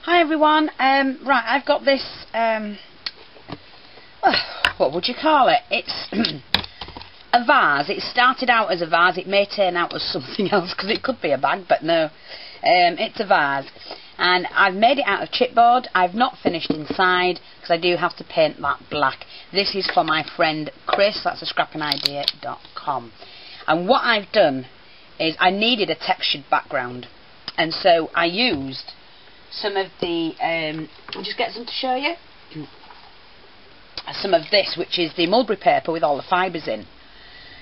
Hi everyone, right, I've got this, what would you call it? It's a vase. It started out as a vase. It may turn out as something else because it could be a bag, but no. It's a vase. And I've made it out of chipboard. I've not finished inside because I do have to paint that black. This is for my friend Kris, that's a scrappingidea.com. And what I've done is I needed a textured background. And so I used some of the, I'll just get some to show you. Some of this, which is the mulberry paper with all the fibres in.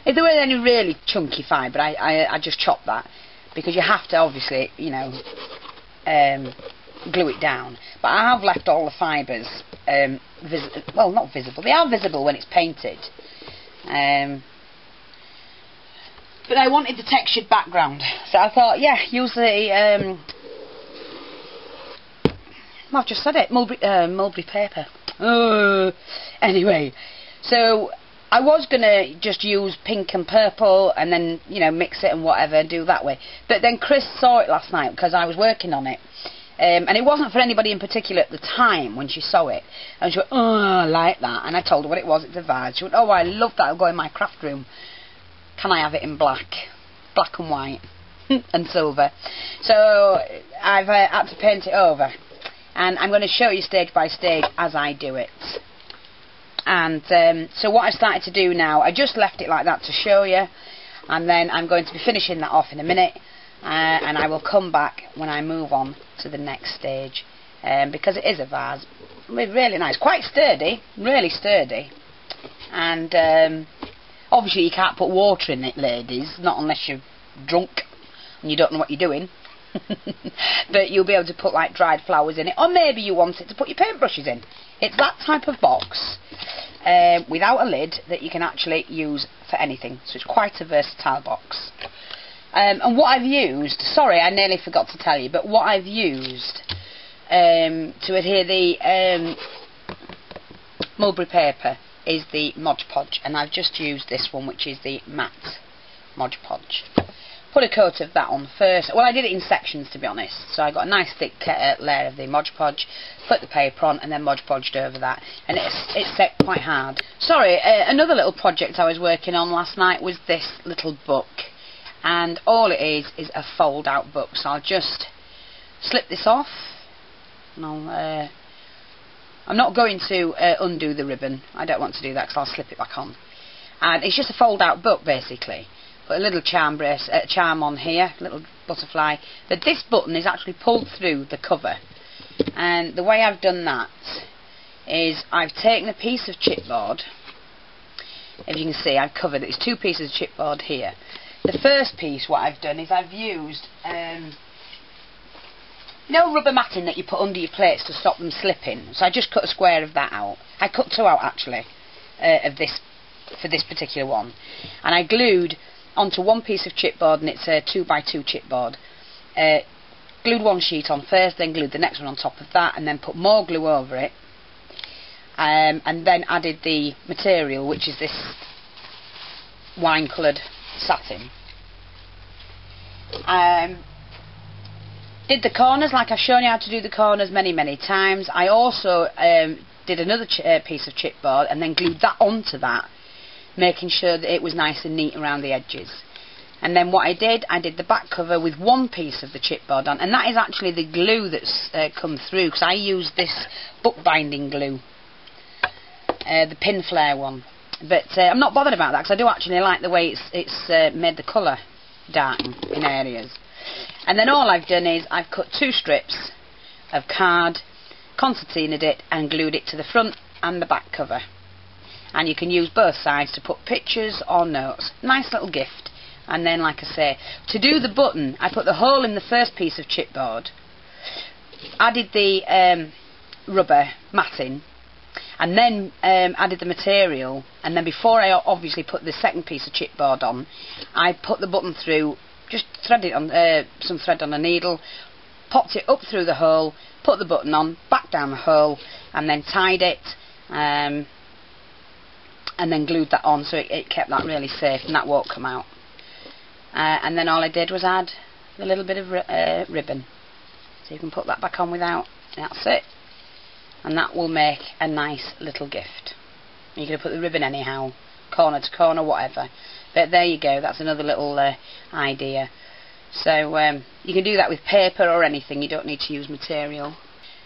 If there were any really chunky fibre, I just chopped that, because you have to obviously, you know, glue it down. But I have left all the fibres, well, not visible. They are visible when it's painted. But I wanted the textured background, so I thought, yeah, use the I've just said it, mulberry paper. Anyway, so I was going to just use pink and purple and then, you know, mix it and whatever and do that way. But then Kris saw it last night because I was working on it. And it wasn't for anybody in particular at the time when she saw it. And she went, oh, I like that. And I told her what it was, it's a vase. She went, oh, I love that, it'll go in my craft room. Can I have it in black? Black and white and silver. So I've had to paint it over. And I'm going to show you stage by stage as I do it. And so what I've started to do now, I just left it like that to show you, and then I'm going to be finishing that off in a minute, and I will come back when I move on to the next stage, because it is a vase, really nice, quite sturdy, really sturdy, and obviously you can't put water in it, ladies, not unless you're drunk and you don't know what you're doing. But you'll be able to put like dried flowers in it, or maybe you want it to put your paintbrushes in. It's that type of box without a lid that you can actually use for anything, so it's quite a versatile box. And what I've used, sorry I nearly forgot to tell you, but what I've used to adhere the mulberry paper is the Mod Podge, and I've just used this one, which is the matte Mod Podge. Put a coat of that on first. Well, I did it in sections, to be honest. So I got a nice thick layer of the Mod Podge, put the paper on, and then Mod Podged over that. And it's set quite hard. Sorry, another little project I was working on last night was this little book. And all it is a fold-out book. So I'll just slip this off. And I'm not going to undo the ribbon. I don't want to do that because I'll slip it back on. And it's just a fold-out book, basically. Put a little charm on here, a little butterfly. But this button is actually pulled through the cover, and the way I've done that is I've taken a piece of chipboard. If you can see, I've covered it. It's two pieces of chipboard here. The first piece, what I've done is I've used you know, rubber matting that you put under your plates to stop them slipping. So I just cut a square of that out. I cut two out actually of this for this particular one, and I glued onto one piece of chipboard, and it's a 2x2 chipboard. Glued one sheet on first, then glued the next one on top of that, and then put more glue over it, and then added the material, which is this wine coloured satin. Did the corners like I've shown you how to do the corners many times. I also did another piece of chipboard and then glued that onto that, making sure that it was nice and neat around the edges. And then what I did the back cover with one piece of the chipboard on, and that is actually the glue that's come through, because I used this bookbinding glue, the pin flare one. But I'm not bothered about that, because I do actually like the way it's made the colour darken in areas. And then all I've done is I've cut two strips of card, concertinaed it and glued it to the front and the back cover. And you can use both sides to put pictures or notes. Nice little gift. And then, like I say, to do the button, I put the hole in the first piece of chipboard, added the rubber matting, and then added the material, and then before I obviously put the second piece of chipboard on, I put the button through, just threaded on some thread on a needle, popped it up through the hole, put the button on, back down the hole, and then tied it, and then glued that on, so it kept that really safe and that won't come out. And then all I did was add a little bit of ribbon, so you can put that back on without That's it. And that will make a nice little gift. You can put the ribbon anyhow, corner to corner, whatever. But there you go, that's another little idea. So you can do that with paper or anything, you don't need to use material.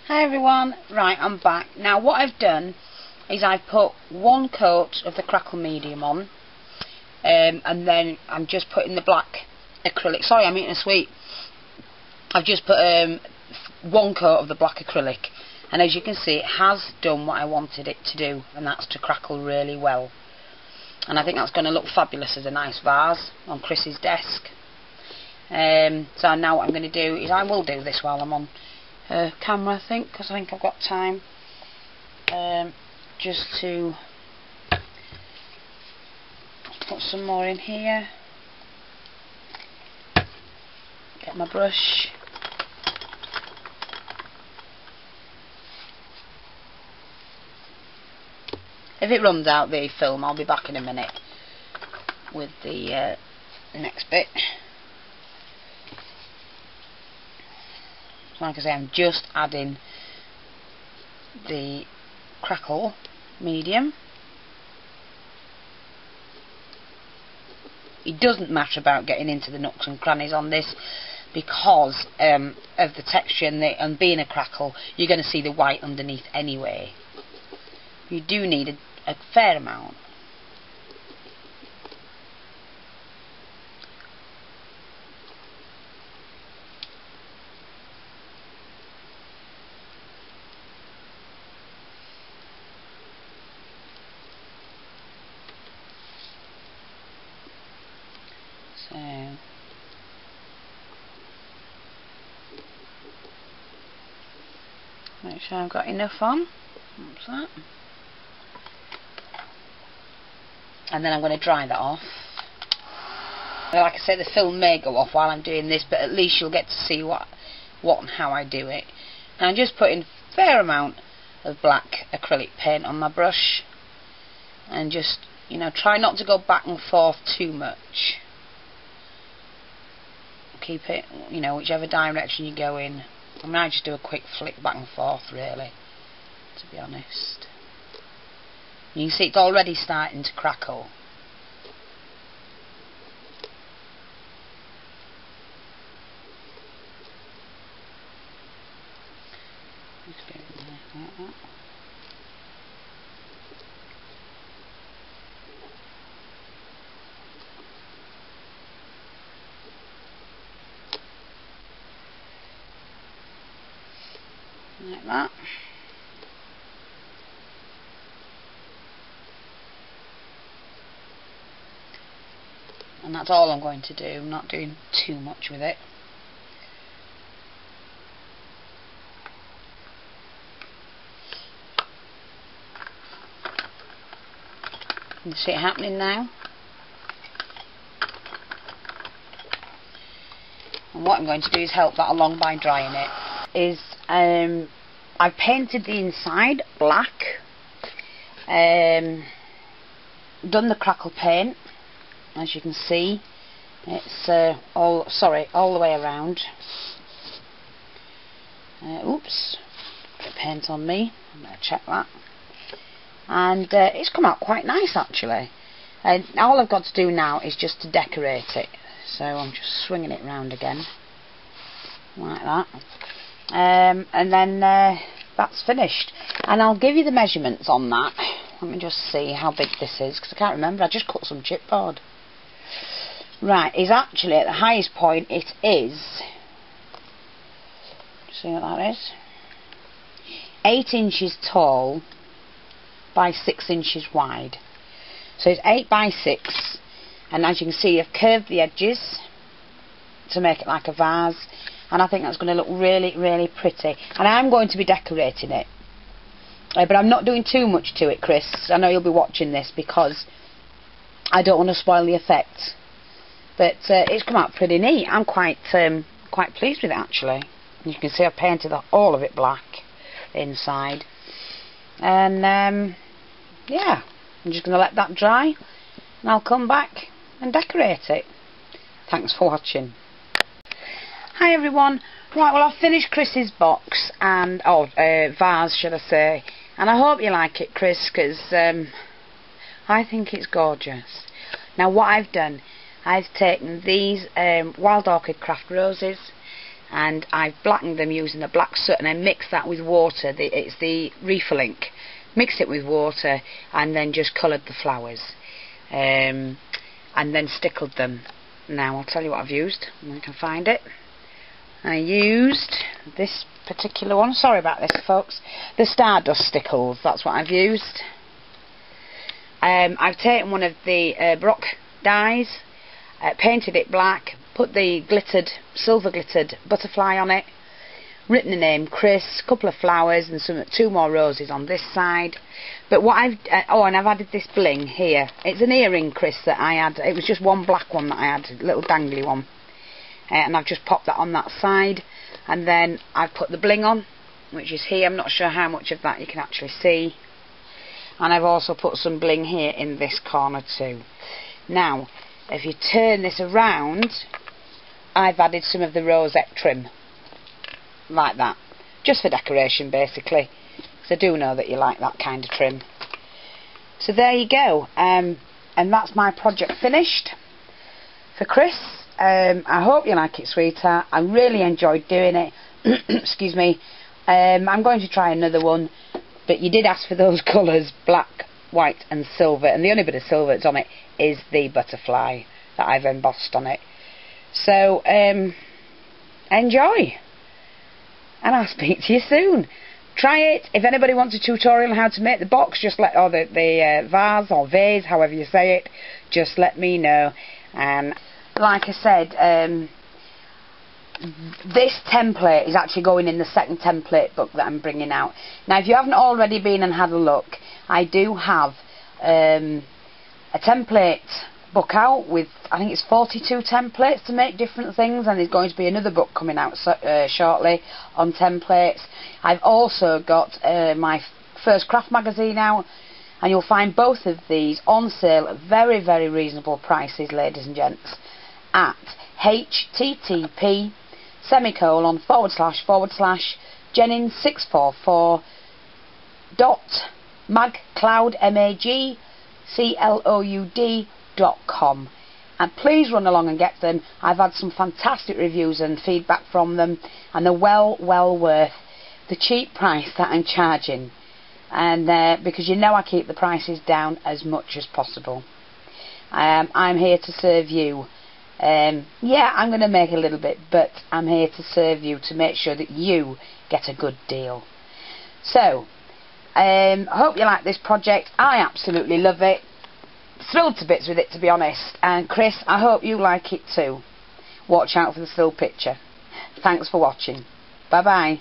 Hi everyone, right, I'm back. Now what I've done is I've put one coat of the crackle medium on, and then I'm just putting the black acrylic. Sorry, I'm eating a sweet. I've just put one coat of the black acrylic, and as you can see, it has done what I wanted it to do, and that's to crackle really well. And I think that's going to look fabulous as a nice vase on Chris's desk. So now what I'm going to do is I will do this while I'm on camera, I think, because I think I've got time. Just to put some more in here. Get my brush. If it runs out the film, I'll be back in a minute with the next bit. Like I say, I'm just adding the crackle medium. It doesn't matter about getting into the nooks and crannies on this, because of the texture and being a crackle, you're going to see the white underneath anyway. You do need a fair amount. So make sure I've got enough on. What's that? And then I'm going to dry that off. Now, like I say, the film may go off while I'm doing this, but at least you'll get to see what and how I do it. And I'm just putting a fair amount of black acrylic paint on my brush, and just, you know, try not to go back and forth too much. Keep it, you know, whichever direction you go in. I mean, I just do a quick flick back and forth, really, to be honest. You can see it's already starting to crackle. Just get it like that. Like that. And that's all I'm going to do. I'm not doing too much with it. You see it happening now. And what I'm going to do is help that along by drying it. I've painted the inside black, done the crackle paint, as you can see. It's all the way around. Oops, bit of paint on me. I'm going to check that. And it's come out quite nice, actually. And all I've got to do now is just to decorate it. So I'm just swinging it round again, like that. And then that's finished, and I'll give you the measurements on that. Let me just see how big this is, because I can't remember. I just cut some chipboard. Right, is actually at the highest point it is, see what that is, 8 inches tall by 6 inches wide. So it's 8 by 6, and as you can see, I've curved the edges to make it like a vase. And I think that's going to look really, really pretty. And I'm going to be decorating it. But I'm not doing too much to it, Kris. I know you'll be watching this, because I don't want to spoil the effect. But it's come out pretty neat. I'm quite pleased with it, actually. You can see I've painted all of it black inside. And yeah, I'm just going to let that dry, and I'll come back and decorate it. Thanks for watching. Hi everyone. Right, well I've finished Chris's box and vase, should I say, and I hope you like it, Kris, because I think it's gorgeous. Now what I've done, I've taken these Wild Orchid Craft roses and I've blackened them using the black soot, and I mixed that with water. It's the refill ink. Mixed it with water and then just coloured the flowers and then stickled them. Now I'll tell you what I've used when I can find it. I used this particular one, sorry about this folks, the Stardust stickles, that's what I've used. I've taken one of the Brock dies, painted it black, put the silver glittered butterfly on it, written the name Kris, a couple of flowers and two more roses on this side. But what and I've added this bling here. It's an earring, Kris, that I had. It was just one black one that I had, a little dangly one. And I've just popped that on that side. And then I've put the bling on, which is here. I'm not sure how much of that you can actually see. And I've also put some bling here in this corner too. Now, if you turn this around, I've added some of the rosette trim. Like that. Just for decoration, basically. Because I do know that you like that kind of trim. So there you go. And that's my project finished for Kris. I hope you like it, sweetheart. I really enjoyed doing it. Excuse me. I'm going to try another one. But you did ask for those colours, black, white and silver. And the only bit of silver that's on it is the butterfly that I've embossed on it. So, enjoy. And I'll speak to you soon. Try it. If anybody wants a tutorial on how to make the box, or the vase or vase, however you say it, just let me know. And like I said, this template is actually going in the second template book that I'm bringing out. Now, if you haven't already been and had a look, I do have a template book out with, I think it's 42 templates to make different things, and there's going to be another book coming out shortly on templates. I've also got my first craft magazine out, and you'll find both of these on sale at very, very reasonable prices, ladies and gents, at http://jennings644.magcloud.com, and please run along and get them. I've had some fantastic reviews and feedback from them, and they're well worth the cheap price that I'm charging, and because you know I keep the prices down as much as possible. I'm here to serve you. Yeah, I'm going to make a little bit, but I'm here to serve you, to make sure that you get a good deal. So, I hope you like this project. I absolutely love it. Thrilled to bits with it, to be honest. And Kris, I hope you like it too. Watch out for the still picture. Thanks for watching. Bye bye.